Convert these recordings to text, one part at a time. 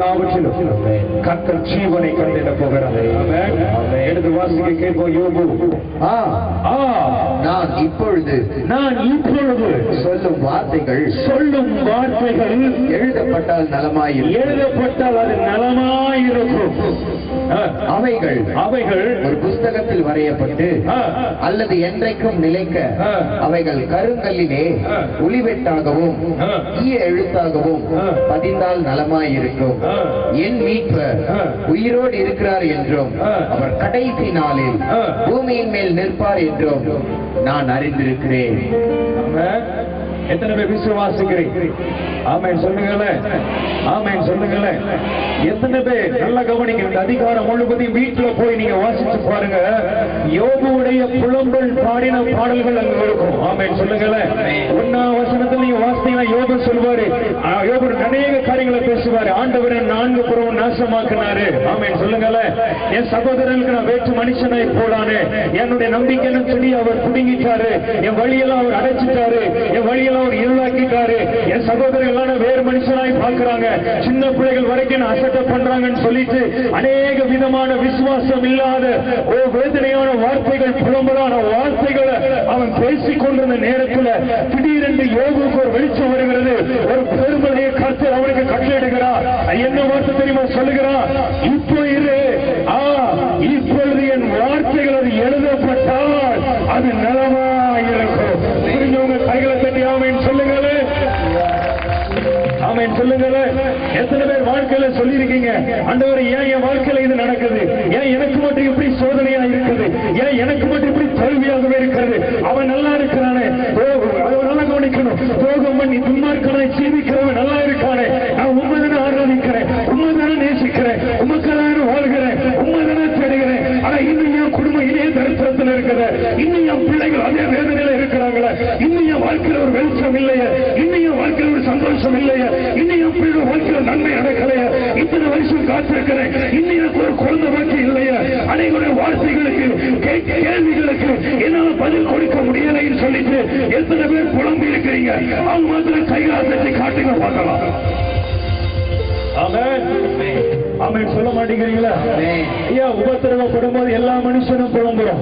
எல்லாவற்றிலும் கர்த்தர் ஜீவனை கண்டிட போகிறார். எடுத்து வாசிக்க கேட்போம். யோபு, நான் இப்பொழுது சொல்லும் வார்த்தைகள் எழுதப்பட்டால் அது நலமாயிருக்கும். அவைகள் ஒரு புஸ்தகத்தில் வரையப்பட்டு அல்லது என்றைக்கும் நிலைக்க அவைகள் கருங்கல்லிலே ஒளிவெட்டாகவும் ஈய எழுத்தாகவும் பதிந்தால் நலமாயிருக்கும். என் மீட்பர் உயிரோடு இருக்கிறார் என்றும் அவர் கடைசி நாளில் பூமியின் மேல் நிற்பார் என்றும் நான் அறிந்திருக்கிறேன். எத்தனை பேர் விசுவாசிக்கிறீங்க? ஆமென் சொல்லுங்களேன். ஆமென் சொல்லுங்களேன். எத்தனை பேர் நல்லா கவனிங்க. இந்த அதிகாரம் முழுவதையும் வீட்டுல போய் நீங்க வாசிச்சு பாருங்க. யோபுடைய புலம்பல் பாடின பாடல்கள் அங்க இருக்கும். ஆமென் சொல்லுங்களேன். 1ஆம் வசனத்துல நீங்க வாசித்தீங்கன்னா யோபு சொல்வாரு, யோபு அநேக காரியங்களை பேசுவாரு. ஆண்டவரை 4 புறம் நாசமாக்கினாரு. ஆமென் சொல்லுங்களேன். என் சகோதரர்களுக்கு நான் வேற்று மனுஷனாய் போலானே, என்னுடைய நம்பிக்கைன்னு சொல்லி அவர் புடுங்கிட்டாரு. என் வழியெல்லாம் அவர் அடைச்சிட்டாரு. என் வழியெல்லாம் அவர் இருளாக்கிட்டாரு. என் சகோதரர்கள் வேறு மனுஷனாய் பார்க்கிறாங்க. சின்ன பிள்ளைகள் வரைக்கும் அசட்ட பண்றாங்கன்னு சொல்லிட்டு அநேக விதமான விசுவாசம் இல்லாத வேதனையான வார்த்தைகள், புலம்பலான வார்த்தைகளை அவன் பேசிக் கொண்டிருந்த நேரத்தில் திடீரென்று யோபுக்கு ஒரு வெளிச்சம் வருகிறது. ஒரு பெருமலையை கர்த்தர் அவனுக்கு கட்டளையிடுகிறார். என்ன வார்த்தை தெரியுமா சொல்லுகிறார்? இப்பொழுது என் வார்த்தைகள் அது எழுதப்பட்டால் அது நலமாயிருக்கும். புரிஞ்சவங்க கைகளை தட்டி ஆமென் சொல்லுங்களே. ஆமென் சொல்லுங்களேன். எத்தனை பேர் வாழ்க்கையில சொல்லியிருக்கீங்க, ஆண்டவரே ஏன் என் வாழ்க்கையில இது நடக்குது? ஏன் எனக்கு மட்டும் இப்படி சோதனையா இருக்குது? ஏன் எனக்கு மட்டும் இப்படி தோல்வியாகவே இருக்கிறது? அவன் நல்லா இருக்கிறானே, அவன் நல்லா கவனிக்கணும். துரோகம் பண்ணி துன்மார்க்கனாய் ஜீவிக்கிறவன் நல்லா இருக்கானே, நான் உண்மைதானே ஆராதிக்கிறேன், உண்மைதானே நேசிக்கிறேன், உமக்கெல்லாம் வாழ்கிறேன், உண்மைதானே தேடுகிறேன். ஆனா இன்னும் என் குடும்பம் இதே தரித்திரத்தில் இருக்குது. இன்னும் என் பிள்ளைகள் அதே வேதனையில இருக்கிறாங்களே. இன்னும் என் வாழ்க்கையில ஒரு வெளிச்சம் இல்லையே. இன்னும் என் வாழ்க்கையில ஒரு சந்தோஷம் இல்லையே. இன்னும் என் பிள்ளை வாழ்க்கையில நன்மை நடக்கலையே. இத்தனை வருஷம் காத்திருக்கிறேன், இன்னும் எனக்கு ஒரு குழந்தை வாழ்க்கை இல்லையே. அனைவருடைய வார்த்தைகளுக்கு, கேள்விகளுக்கு என்னால பதில் கொடுக்க முடியலைன்னு சொல்லிட்டு எத்தனை பேர் புலம்பி இருக்கிறீங்க? அவங்க மாத்திரம் கைகாசத்தை காட்டுங்க பார்க்கலாம். ஆமென் சொல்ல மாட்டேங்கிறீங்களா? ஐயா, உபத்திரவப்படும் போது எல்லா மனுஷனும் புலம்புறோம்.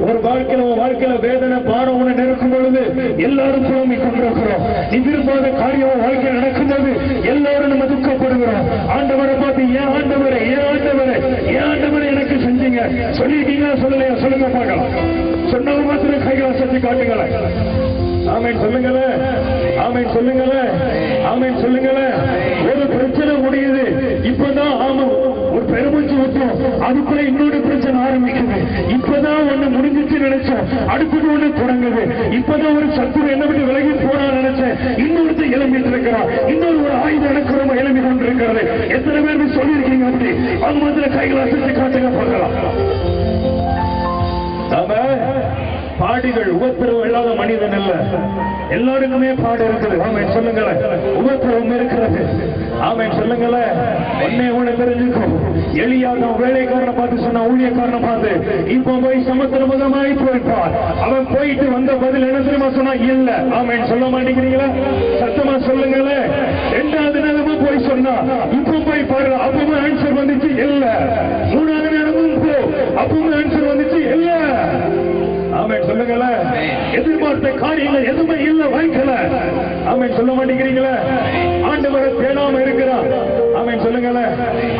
ஒரு வாழ்க்கையில வேதனை பாடம் ஒண்ணு நெருக்கும் பொழுது எல்லாரும் புலம்பி கொண்டிருக்கிறோம். விரும்பாத காரியம் வாழ்க்கையில் நடக்கும்போது எல்லாரும் நம்ம துக்கப்படுகிறோம். ஆண்டவரை பார்த்து ஏன் ஆண்டவரை, ஏன் ஆண்டவரை, ஏன் ஆண்டவரை எனக்கு செஞ்சீங்க சொல்லிருக்கீங்களா? சொல்லலையா? சொல்லுங்க பார்க்கலாம். சொன்னவங்க மாத்திரம் கைகளை சத்தி காட்டுங்களேன். ஆமென் சொல்லுங்களேன். ஆமென் சொல்லுங்களேன். ஆமென் சொல்லுங்களேன். ஒரு பிரச்சனை முடியுது, இப்பதான் ஒரு பெருமூச்சு ஊற்றும், அதுக்குள்ள இன்னொரு பிரச்சனை ஆரம்பிக்குது. இப்பதான் ஒண்ணு முடிஞ்சிச்சு நினைச்சோம், அடுத்தது ஒண்ணு தொடங்குது. இப்பதான் ஒரு சத்துரு என்ன விட்டு விலகி போனா நினைச்சேன், இன்னொருத்த எழுப்பிட்டு இருக்கிறான். இன்னொரு ஒரு ஆயுதம் எனக்கு ரொம்ப எழுப்பி கொண்டு இருக்கிறது. எத்தனை பேர் சொல்லியிருக்கீங்க? அப்படி அவங்க மாத்திரம் கைகளை அசைச்சு காட்டுங்க பார்க்கலாம். பாடிகள் உபத்திரவம் இல்லாத மனிதன் அல்ல. எல்லாருக்குமே பாடு இருக்குது. ஆமென் சொல்லுங்களேன். உபத்திரவம் இருக்கிறது. ஆமென் சொல்லுங்களேன். ஒண்ணே தெரிஞ்சுக்கும். எலியா தான் வேலைக்காரனை பார்த்து சொன்ன, ஊழியக்காரனை பார்த்து, இப்ப போய் சமுத்திரமுதமாய் போயிருப்பார். அவன் போயிட்டு வந்த பதில் என்ன தெரியுமா சொன்னா? இல்ல. ஆமென் சொல்ல மாட்டேங்கிறீங்களா? சத்தமா சொல்லுங்களேன். 2வது நேரமும் போய் சொன்னா, இப்ப போய் பாருங்க, அப்பவும் ஆன்சர் வந்துச்சு இல்ல. 3வது நேரமும் போ, அப்பவும் ஆன்சர் வந்துச்சு இல்ல. ஆமென் சொல்லுங்களேன். எதிர்பார்த்த காரியங்கள் எதுவுமே இல்ல வாழ்க்கையில. ஆமென் சொல்ல மாட்டேங்கிறீங்களா? ஆண்டவரை தேடாம இருக்கிறான். ஆமென் சொல்லுங்களேன்.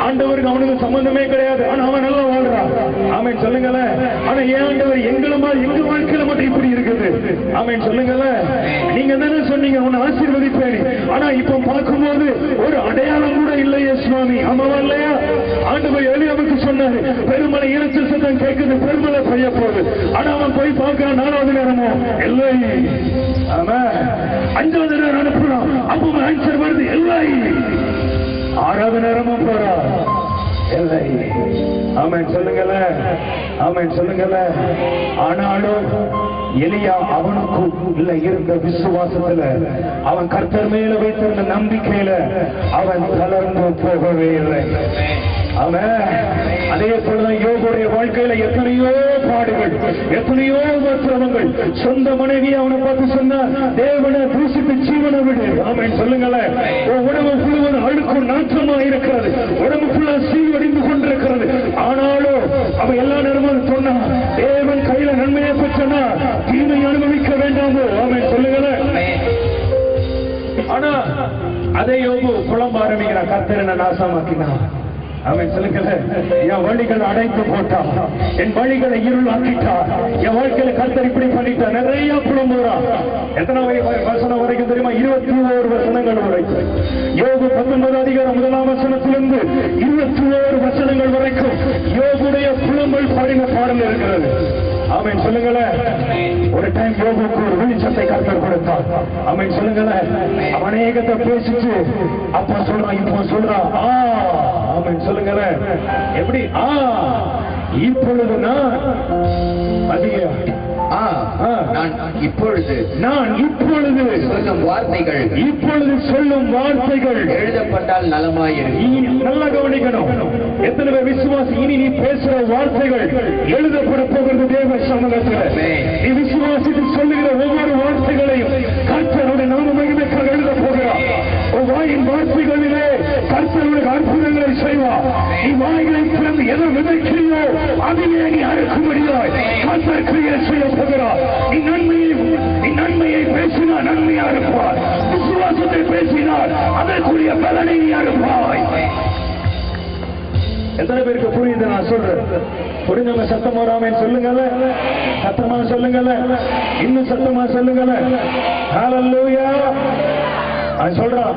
ஆண்டவருக்கு அவனுக்கு சம்பந்தமே கிடையாது. ஆனா அவன் நல்லா வாழ்றான். ஆமென் சொல்லுங்களேன். ஆனா ஏன் ஆண்டவர் எங்க வாழ்க்கையில மட்டும் இப்படி இருக்குது? ஆமென் சொல்லுங்களேன். நீங்க தானே சொன்னீங்க உன்னை ஆசீர்வதிப்பேன். ஆனா இப்ப பார்க்கும்போது ஒரு அடையாளம் கூட இல்லையே சுவாமி. ஆமாவா இல்லையா? ஆண்டவர் எலியாவுக்கு சொன்னாரு, பெருமலை இறைச்சல் சத்தம் கேட்குது, பெருமலை பெய்ய போகுது. ஆனா அவன் போய் பார்க்கிறான். 4வது நேரமும் இல்லை. ஆமா, 5வது நேரம் அனுப்புறான், அப்பவும் ஆன்சர் வருது இல்லை. 6வது நேரமும் போறா, இல்லை. ஆமென் சொல்லுங்களேன். ஆமென் சொல்லுங்களேன். ஆனாலும் எலியா அவனுக்குள்ள இருந்த விசுவாசத்துல, அவன் கர்த்தர் மேல வைத்திருந்த நம்பிக்கையில அவன் தளர்ந்து போகவே இல்லை. ஆமென். அதே போலதான் யோபுடைய வாழ்க்கையில எத்தனையோ பாடுகள், எத்தனையோ உபத்திரவங்கள். சொந்த மனைவி அவனை பார்த்து சொன்னார், தேவனை தூசித்து ஜீவனை விடு. ஆமென் சொல்லுங்களேன். உடம்பு முழுவதும் அழுக்கும் நாற்றமா இருக்கிறது, உடம்பு ஃபுல்லா சீவடிந்து கொண்டிருக்கிறது. ஆனாலும் அவன் எல்லா நேரமும் சொன்னான், தேவன் கையில நன்மையை பெற்றனா தீமை அனுபவிக்க வேண்டாமோ. ஆமென் சொல்லுங்களேன். ஆனா அதே யோபு புலம்ப ஆரம்பிக்கிறான், கர்த்தர் என்ன நாசமாக்கினான். அவன் சொல்லுங்கள, என் வழிகளை அடைத்து போட்டான், என் வழிகளை இருளாக்கிட்டான், என் வாழ்க்கையில கர்த்தர் இப்படி பண்ணிட்டான். நிறைய புலம்புறான். எத்தனை வசனம் வரைக்கும் தெரியுமா? 21 வசனங்கள் வரைக்கும். யோபு 19 அதிகாரம் 1 வசனத்திலிருந்து 21 வசனங்கள் வரைக்கும் யோபுடைய புலம்பல் பாடின பாடல் இருக்கிறது. ஆமென் சொல்லுங்களேன். ஒரு டைம் யோபுக்கு ஒரு வெளிச்சத்தை கர்த்தர் கொடுத்தார். ஆமென் சொல்லுங்களேன். அவன் அநேகத்தை பேசிச்சு அப்ப சொல்றான், இப்போ சொல்றான். ஆமென் சொல்லுங்களேன். எப்படி? இப்பொழுது நான் சொல்லும் வார்த்தைகள், இப்பொழுது சொல்லும் வார்த்தைகள் எழுதப்பட்டால் நலமாயிருக்கும். நல்லா கவனிக்கணும். எத்தனை பேர் விசுவாசி? இனி நீ பேசுற வார்த்தைகள் எழுதப்பட போகிறது தேவ சமூகத்தில். நீ விசுவாசித்து சொல்லுகிற ஒவ்வொரு வார்த்தைகளையும் கர்த்தருடைய நாம மகிமைக்காக எழுத போகிறார். வாயின் வார்த்தைகளிலே கர்த்தருடைய அற்புதங்களை செய்வார். நீ வாய்களை திறந்து எதை விதைக்கிறியோ அதிலே நீ அறுக்கும்படியாய் கர்த்தர் கிரியை செய்ய போகிறார். நீ நன்மையை பேசினால் நன்மையா இருப்பார். விசுவாசத்தை பேசினால் அதற்குரிய பலனை நீ அறுப்பாய். எத்தனை பேருக்கு புரியுது நான் சொல்றேன்? புரிஞ்சவங்க சத்தம் வராமன்னு சொல்லுங்கல்ல, சத்தமா சொல்லுங்கல்ல, இன்னும் சத்தமா சொல்லுங்கல்ல. ஹல்லேலூயா. சொல்றான்,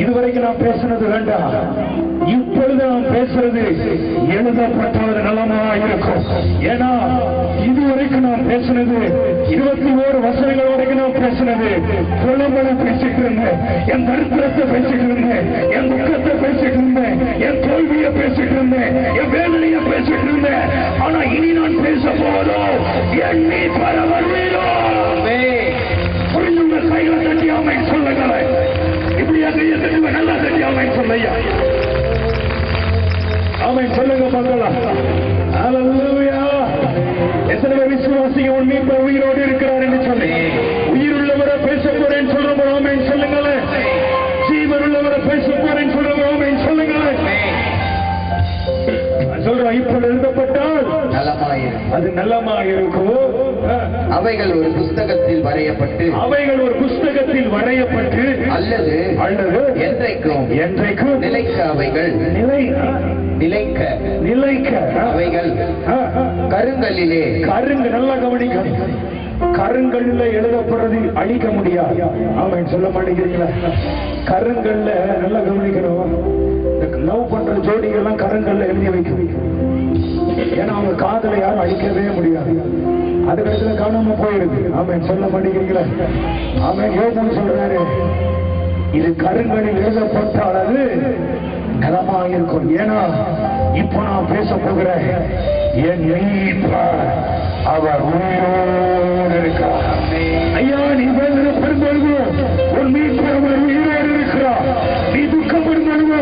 இதுவரைக்கும் நான் பேசுனது வேண்டாம், இப்பொழுது நான் பேசுறது எழுதப்பட்டது நலமா இருக்கும். ஏன்னா இதுவரைக்கும் நான் பேசுனது 21 வசனங்கள் வரைக்கும் நான் பேசுனது புலம்பலை பேசிட்டு இருந்தேன், என் தரித்திரத்தை பேசிட்டு இருந்தேன், என் துக்கத்தை பேசிட்டு இருந்தேன், என் தோல்வியை பேசிட்டு இருந்தேன், என் வேதனையை பேசிட்டு இருந்தேன். ஆனா இனி நான் பேச போவதோ எண்ணி பரவல்வீரோ. புரிஞ்சுங்க, கைகளை தட்டியாமை சொல்லுங்களே. இப்படியா கையை தட்டுங்க, நல்லா தட்டியாமை சொல்லையா. ஆமென் சொல்லுங்க பார்க்கலாம். ஹல்லேலூயா. எத்தனை பேர் விசுவாசிங்க உன் மீட்பர் உயிரோடு இருக்கிறார் என்று சொல்லி உயிருள்ளவரை பேச போறேன்னு சொல்றோம். ஆமென் சொல்லுங்களேன். ஜீவன் உள்ளவரை பேச போறேன்னு சொல்றோம். ஆமென் சொல்லுங்களேன். சொல்றோம், இப்ப எழுதப்பட்டால் அது நலமாயிருக்கும். அவைகள் ஒரு புஸ்தகத்தில் வரையப்பட்டு அல்லது என்றைக்கும் நிலைக்க அவைகள் நிலைக்க அவைகள் கருங்கல்லிலே. நல்லா கவனிக்கணும். கருங்கல்ல எழுதப்படுறது அழிக்க முடியாது. ஆமென் சொல்ல மாட்டேங்கிறீங்களா? கருங்கல்ல நல்லா கவனிக்கணும். லவ் பண்ற ஜோடிகள்லாம் கருங்கல்ல எழுதி வைக்க, ஏன்னா அவங்க காதலை யாரும் அழிக்கவே முடியாது. அதுக்கு காணாம போயிருக்கு. ஆமென் சொல்ல மாட்டேங்கிறீங்களா? ஆமென். யோபு சொல்றாரு, இது கருங்கல்லில் எழுதப்பட்டால் அது நலமா இருக்கும். ஏன்னா இப்ப நான் பேச போகிறேன், என் மீட்பர் அவர் உயிரோடு இருக்கிறார். ஐயா, நீ வேதனைப்படும்பொழுது உன் மீட்பர் அவர் உயிரோடு இருக்கிறார். நீ துக்கப்படும்பொழுது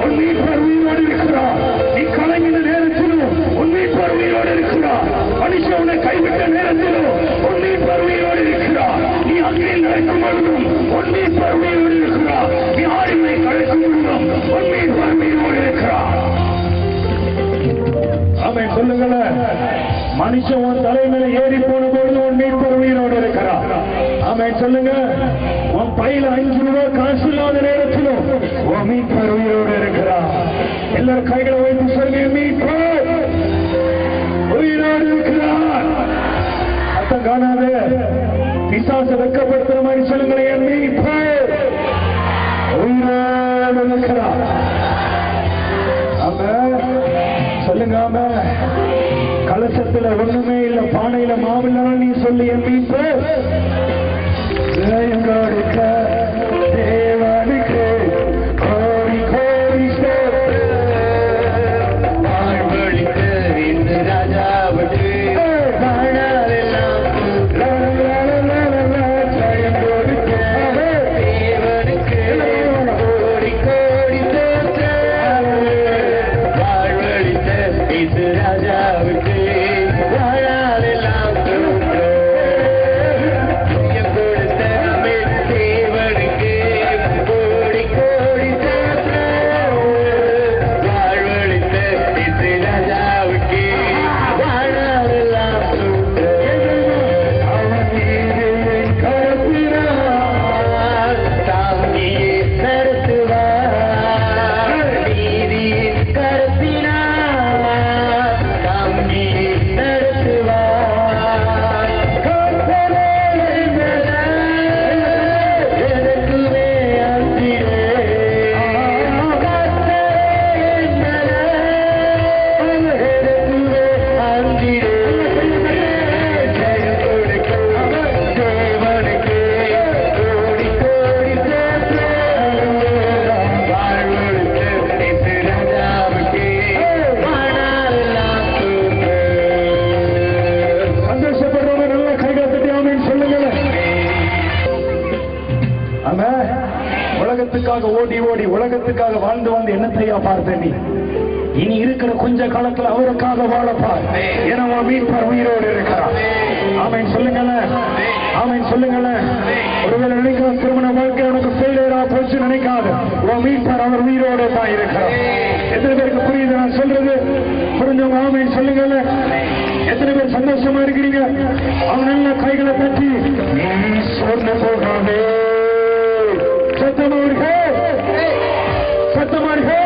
உன் மீட்பர் உயிரோடு இருக்கிறார். நீ கலங்கின நேரத்திலும் உன் மீட்பர் உயிரோடு இருக்கிறார். மனுஷன் உன்னை கைவிட்ட நேரத்திலும் உன் மீட்பர் உயிரோடு இருக்கிறார். நீ அங்கில் நடக்கும் பொழுதும் உன் மீட்பர் உயிரோடு இருக்கிறார். நீ ஆடிமை கழிக்கும் பொழுதும் உன் மீட்பர் உயிரோடு இருக்கிறார். ஆமென் சொல்லுங்களேன். மனுஷன் உன் தலைமையில ஏறி போன பொழுது உன் மீட்பர் உயிரோடு இருக்கிறார். ஆமென் சொல்லுங்க. உன் பையில 5 ரூபாய் காசு இல்லாத நேரத்திலும் உன் மீட்பர் உயிரோடு இருக்கிறார். எல்லாரும் கைகளை வைத்து சொல்லுங்க, மீட்பர் உயிரோடு இருக்கிறார். அர்த்தம் காணாத பிசாசை வெட்கப்படுத்துற மாதிரி சொல்லுங்களேன், என் மீட்பர் உயிரோடு இருக்கிறார். ஆமென் சொல்லுங்க. ஆமென். கலசத்துல ஒண்ணுமே இல்ல, பானையில மாவில்ல, நீ சொல்லி என் மீட்பர் தேவனுக்கு கோடி கோடி வாழ்வழித்து இந்த ராஜாவுக்கு தேவனுக்கு கோடி கோடி உலகத்துக்காக வாழ்ந்து என்னத்தையா பார்த்த நீ? இனி இருக்கிற கொஞ்ச காலத்துல அவருக்காக வாழப்பார். ஏன்னா மீட்பர் உயிரோடு இருக்கிறார். ஆமென் சொல்லுங்களேன், ஆமென் சொல்லுங்களேன். ஒருவேளை நினைக்கிற திருமண வாழ்க்கை உனக்கு ஃபெயிலியரா போச்சு நினைக்காத, உன் மீட்பர் அவர் உயிரோடு தான் இருக்கிறார். எத்தனை பேருக்கு புரியுது நான் சொல்றது? புரிஞ்சவங்க ஆமென் சொல்லுங்களேன். எத்தனை பேர் சந்தோஷமா இருக்கிறீங்க? அவன் நல்ல கைகளை தட்டி நீ சோர்ந்து போகாதே, சத்தமாருகே சத்தமாருகே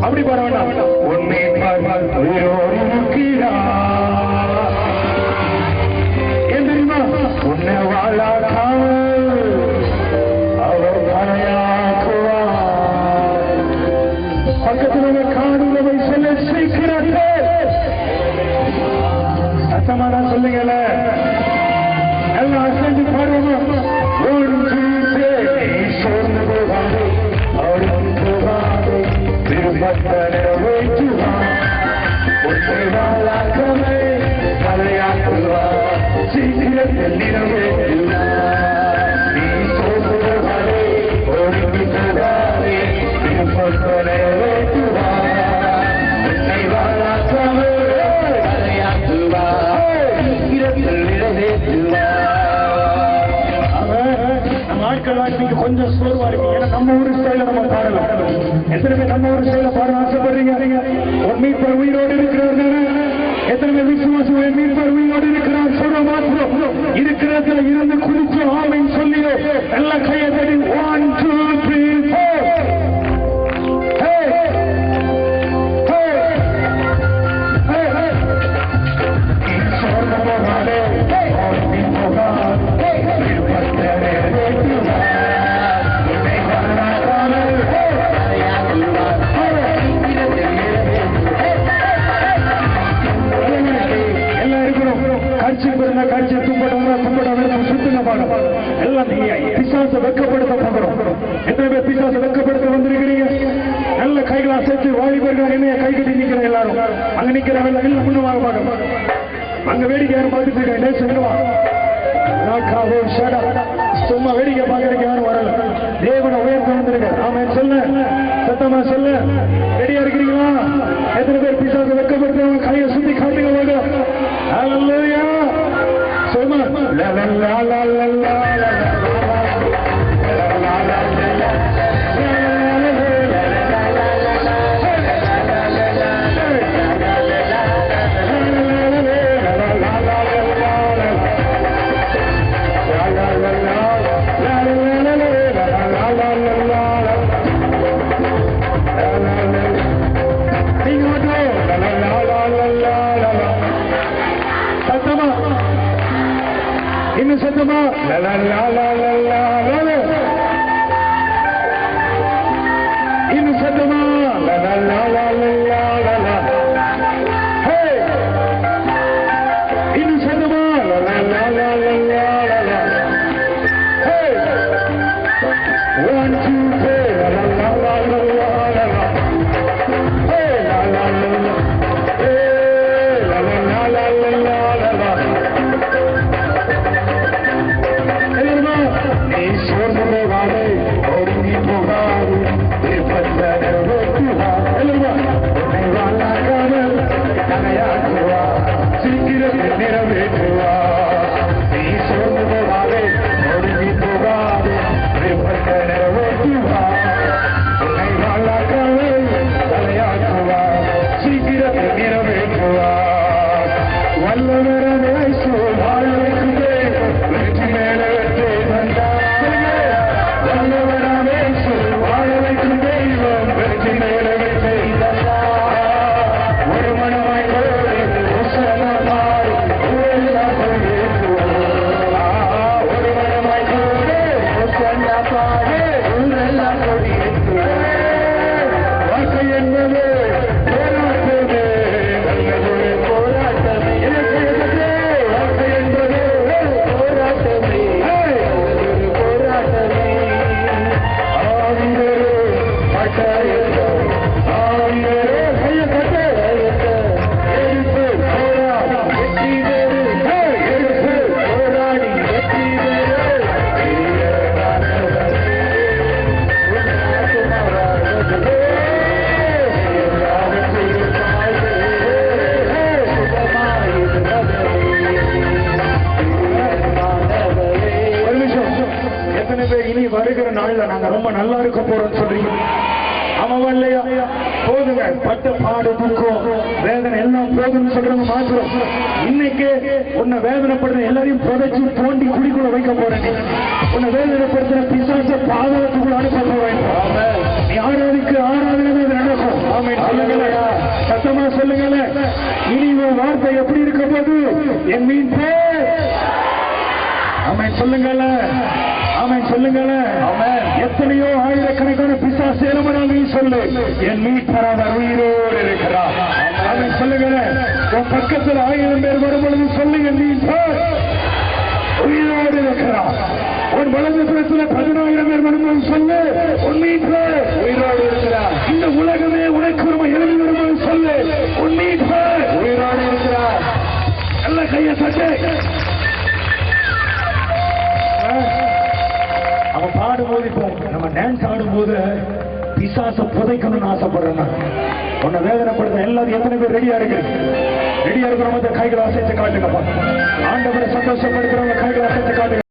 அப்படி பாட வேண்டாம். உன்னை உயிரோடு ஏன் தெரியுமா? உன்னை வாழாக்காமல் அவர் தலையாக்குவார். பக்கத்தில் காடுகளை சொல்ல சீக்கிரத்தில் சத்தமான சொல்லுங்கள எல்லாம் அசைந்து பாடுவோமா? சோர்ந்து போகாது, அவரும் போகாது, திருப்பத்தனை உன்னை வாழாக்கமே தலையாக்குவார். சீக்கிரத்தில் நிறைவேற்றுவார். நீ சோர்ந்து போகாதே, ஒழுங்கு போகாதே, திருப்பத்தனை உன்னை வாழாக்கமே தலையாக்குவார். சீக்கிரத்தில் நிறைவேற்றுவார். ஆட்கள் வாழ்க்கைக்கு கொஞ்சம் சோர்வா இருக்கு. ஏன்னா நம்ம ஊர் ஸ்டைல நம்ம பாடலாம். எத்தனை பேர் நம்ம ஊர் ஸ்டைல பாட ஆசைப்படுறீங்க? உன் மீட்பர் உயிரோடு இருக்கிறார். எத்தனை பேர் விசுவாசம் என் மீட்பர் உயிரோடு இருக்கிறார் சொல்ற மாத்திரம் இருக்கிறதுல இருந்து குறிச்சு ஆமென் சொல்லியோ எல்லா கையை தடி 1 2 3 4 பிசாச வெக்கப்படுத்த போகிறோம். எத்தனை பேர் பிசாச வெக்கப்படுத்த வந்திருக்கிறீங்க? நல்ல கைகளை அசைச்சு வாலிபர்கள் என்னைய கை கட்டி நிக்கிற எல்லாரும் அங்க நிக்கிறவங்க எல்லாம் முன்னமாக பார்க்க அங்க வேடிக்கை யாரும் பார்த்துட்டு இருக்காங்க. சும்மா வேடிக்கை பார்க்கறதுக்கு யாரும் வரல. தேவனை உயர்த்த வந்திருக்க. ஆமென் சொல்ல, சத்தமா சொல்ல. ரெடியா இருக்கிறீங்களா? எத்தனை பேர் பிசாச வெக்கப்படுத்துறவங்க கையை சுத்தி காட்டுங்க வாங்க. ஹல்லேலூயா சொல்லுமா. லா லா லா லா லா லா இன்னும் சத்தமா இன்னும் சத்தமா இன்னும் சத்தமா One, two, three, la la la la la la la. Hey, la la la la. Hey, la la la la la la la. Elma, நீ சோர்ந்து போகாதே, ஒடுங்கி போகாதே, திருப்பத்தனை வெட்டுவார். Elma, உன்னை வாழாக்காமல் தலையாக்குவார். சீக்கிரத்தில் நிறைவேற்றுவார். நீ சோர்ந்து போகாதே, ஒடுங்கி போகாதே, திருப்பத்தனை வெட்டுவார். உன்னை வாழாக்காமல் தலையாக்குவார். சீக்கிரத்தில் நிறைவேற்றுவார். வல்லவரனை சூழ் வாழ வைக்குதே, வெற்றி மேல வெற்றி வந்தார். வல்லவர் வருகிற நாள்ல நாங்க ரொம்ப நல்லா இருக்க போறோம்னு சொல்றீங்க. ஆமாவா இல்லையா? போதுங்க, பட்ட பாடு துக்கம் வேதனை எல்லாம் போதும்னு சொல்றவங்க மாத்திரம் இன்னைக்கு உன்னை வேதனைப்படுற எல்லாரையும் புதைச்சு தோண்டி குடிக்குள்ள வைக்க போறேன். உன்னை வேதனைப்படுத்துற பிசாச பாதகத்துக்குள்ள அனுப்ப போறேன். நீ ஆராதிக்கு ஆராதனை நடக்கும். ஆமே சொல்லுங்களா, சத்தமா சொல்லுங்களே. இனி ஒரு வார்த்தை எப்படி இருக்க போது? என் மீன் பேர். ஆமே சொல்லுங்கள, ஆமே சொல்லுங்கள. எத்தனையோ ஆயிரக்கணக்கான பிசாசு எலும்புறாங்க சொல்லு. என் மீட்பர் அவர் உயிரோடு இருக்கிறார். ஆமே சொல்லுங்கள. உன் பக்கத்தில் 1000 பேர் வரும்பொழுது சொல்லுங்க, மீட்பர் உயிரோடு இருக்கிறார். உன் வலது புறத்தில் 10,000 பேர் வரும்போது சொல்லு, உன் மீட்பர் உயிரோடு இருக்கிறார். இந்த உலகமே உனக்கு ஒரு எழுதி வரும்போது சொல்லு, உன் மீட்பர் உயிரோடு இருக்கிறார். நல்ல கையை தட்டு. அவன் பாடும்போது, இப்போ நம்ம டான்ஸ் ஆடும்போது பிசாச புதைக்கணும்னு ஆசைப்படுறேன். உன்னை வேதனைப்படுத்த எல்லாரும் எத்தனை பேர் ரெடியா இருக்கு? ரெடியா இருக்கிறவங்க கைகளை அசைச்சு காட்டுங்கப்பா. ஆண்டவரை சந்தோஷப்படுத்துறவங்க கைகளை அசைச்சு காட்டுங்க.